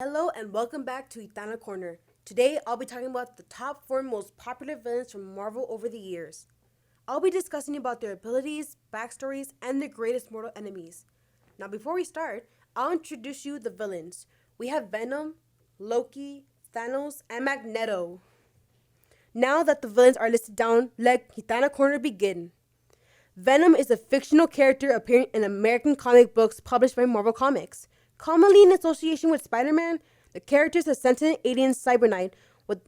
Hello and welcome back to Gitana Corner. Today I'll be talking about the top 4 most popular villains from Marvel over the years. I'll be discussing about their abilities, backstories, and their greatest mortal enemies. Now before we start, I'll introduce you the villains. We have Venom, Loki, Thanos, and Magneto. Now that the villains are listed down, let Gitana Corner begin. Venom is a fictional character appearing in American comic books published by Marvel Comics. Commonly in association with Spider-Man, the character is a sentient alien cyberknight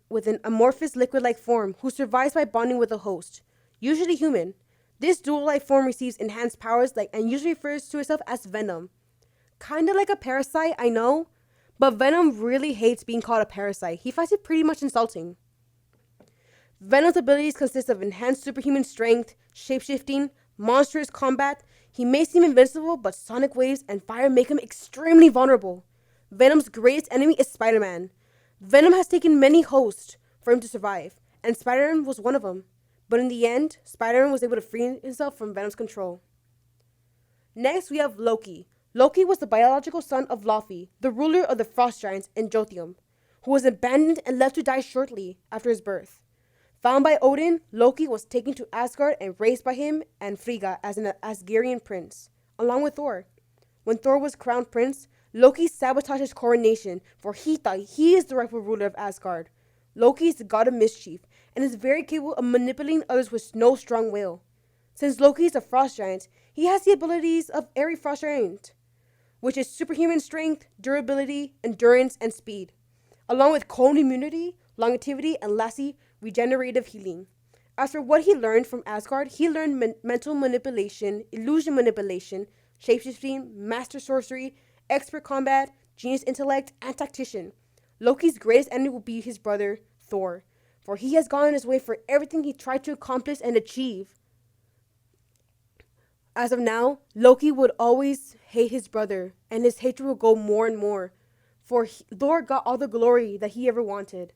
with an amorphous liquid-like form who survives by bonding with a host, usually human. This dual-like form receives enhanced powers and usually refers to itself as Venom. Kinda like a parasite, I know, but Venom really hates being called a parasite. He finds it pretty much insulting. Venom's abilities consist of enhanced superhuman strength, shapeshifting, monstrous combat. He may seem invincible, but sonic waves and fire make him extremely vulnerable. Venom's greatest enemy is Spider-Man. Venom has taken many hosts for him to survive, and Spider-Man was one of them. But in the end, Spider-Man was able to free himself from Venom's control. Next, we have Loki. Loki was the biological son of Laufey, the ruler of the Frost Giants in Jotunheim, who was abandoned and left to die shortly after his birth. Found by Odin, Loki was taken to Asgard and raised by him and Frigga as an Asgardian prince, along with Thor. When Thor was crowned prince, Loki sabotaged his coronation, for he thought he is the rightful ruler of Asgard. Loki is the god of mischief and is very capable of manipulating others with no strong will. Since Loki is a frost giant, he has the abilities of every frost giant, which is superhuman strength, durability, endurance, and speed, along with cold immunity, longevity, and lastly, regenerative healing. As for what he learned from Asgard, he learned mental manipulation, illusion manipulation, shapeshifting, master sorcery, expert combat, genius intellect, and tactician. Loki's greatest enemy will be his brother, Thor, for he has gone his way for everything he tried to accomplish and achieve. As of now, Loki would always hate his brother, and his hatred will go more and more, for Thor got all the glory that he ever wanted.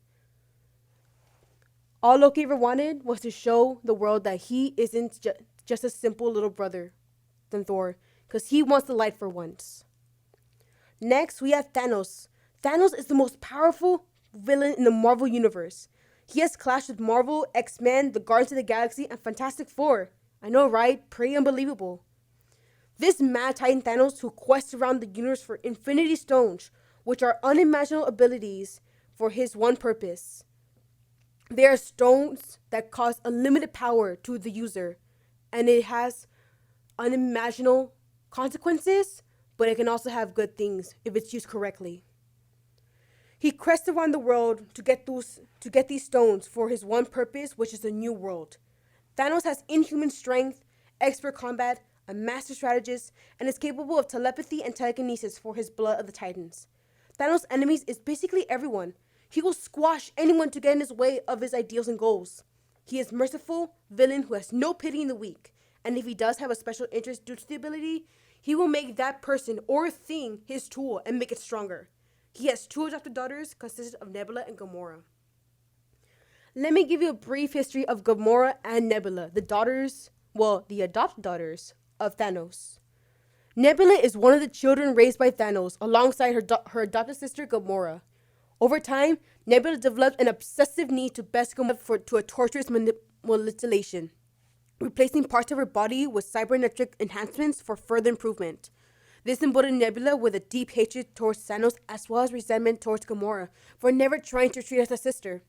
All Loki ever wanted was to show the world that he isn't just a simple little brother than Thor, because he wants the light for once. Next, we have Thanos. Thanos is the most powerful villain in the Marvel Universe. He has clashed with Marvel, X-Men, the Guardians of the Galaxy, and Fantastic Four. I know, right? Pretty unbelievable. This mad titan Thanos who quests around the universe for Infinity Stones, which are unimaginable abilities for his one purpose. They are stones that cause unlimited power to the user, and it has unimaginable consequences, but it can also have good things if it's used correctly. He quests around the world to get these stones for his one purpose, which is a new world. Thanos has inhuman strength, expert combat, a master strategist, and is capable of telepathy and telekinesis for his blood of the Titans. Thanos' enemies is basically everyone. He will squash anyone to get in his way of his ideals and goals. He is merciful villain who has no pity in the weak, and if he does have a special interest due to the ability, he will make that person or thing his tool and make it stronger. He has 2 adopted daughters consisting of Nebula and Gamora. Let me give you a brief history of Gamora and Nebula, the adopted daughters of Thanos. Nebula is one of the children raised by Thanos alongside her adopted sister Gamora. Over time, Nebula developed an obsessive need to best Gamora to a torturous manipulation, replacing parts of her body with cybernetic enhancements for further improvement. This emboldened Nebula with a deep hatred towards Thanos as well as resentment towards Gamora for never trying to treat her as a sister.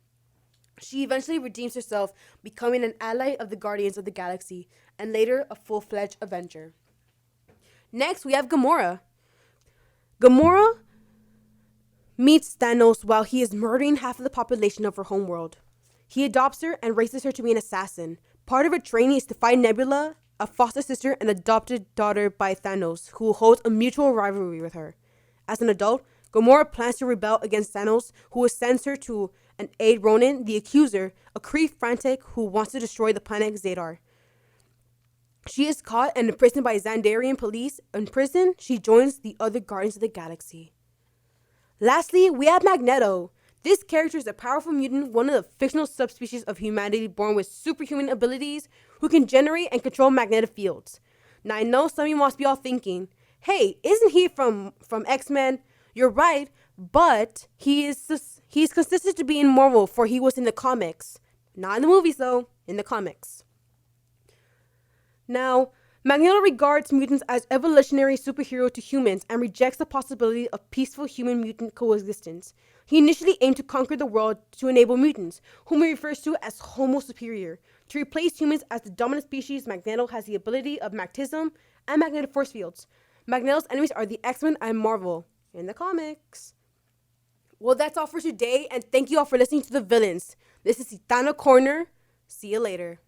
She eventually redeems herself, becoming an ally of the Guardians of the Galaxy, and later a full-fledged Avenger. Next, we have Gamora. Gamora meets Thanos while he is murdering half of the population of her homeworld. He adopts her and raises her to be an assassin. Part of her training is to find Nebula, a foster sister and adopted daughter by Thanos, who holds a mutual rivalry with her. As an adult, Gamora plans to rebel against Thanos, who sends her to an aid Ronan, the Accuser, a Kree frantic who wants to destroy the planet Xadar. She is caught and imprisoned by Xandarian police. In prison, she joins the other Guardians of the Galaxy. Lastly, we have Magneto. This character is a powerful mutant, one of the fictional subspecies of humanity born with superhuman abilities who can generate and control magnetic fields. Now, I know some of you must be all thinking, hey, isn't he from X-Men? You're right, But he's consistent to be in Marvel, for he was in the comics. Not in the movies, though. In the comics. Now, Magneto regards mutants as evolutionary superhero to humans and rejects the possibility of peaceful human-mutant coexistence. He initially aimed to conquer the world to enable mutants, whom he refers to as Homo superior. To replace humans as the dominant species, Magneto has the ability of magnetism and magnetic force fields. Magneto's enemies are the X-Men and Marvel in the comics. Well, that's all for today, and thank you all for listening to The Villains. This is Gitana Corner. See you later.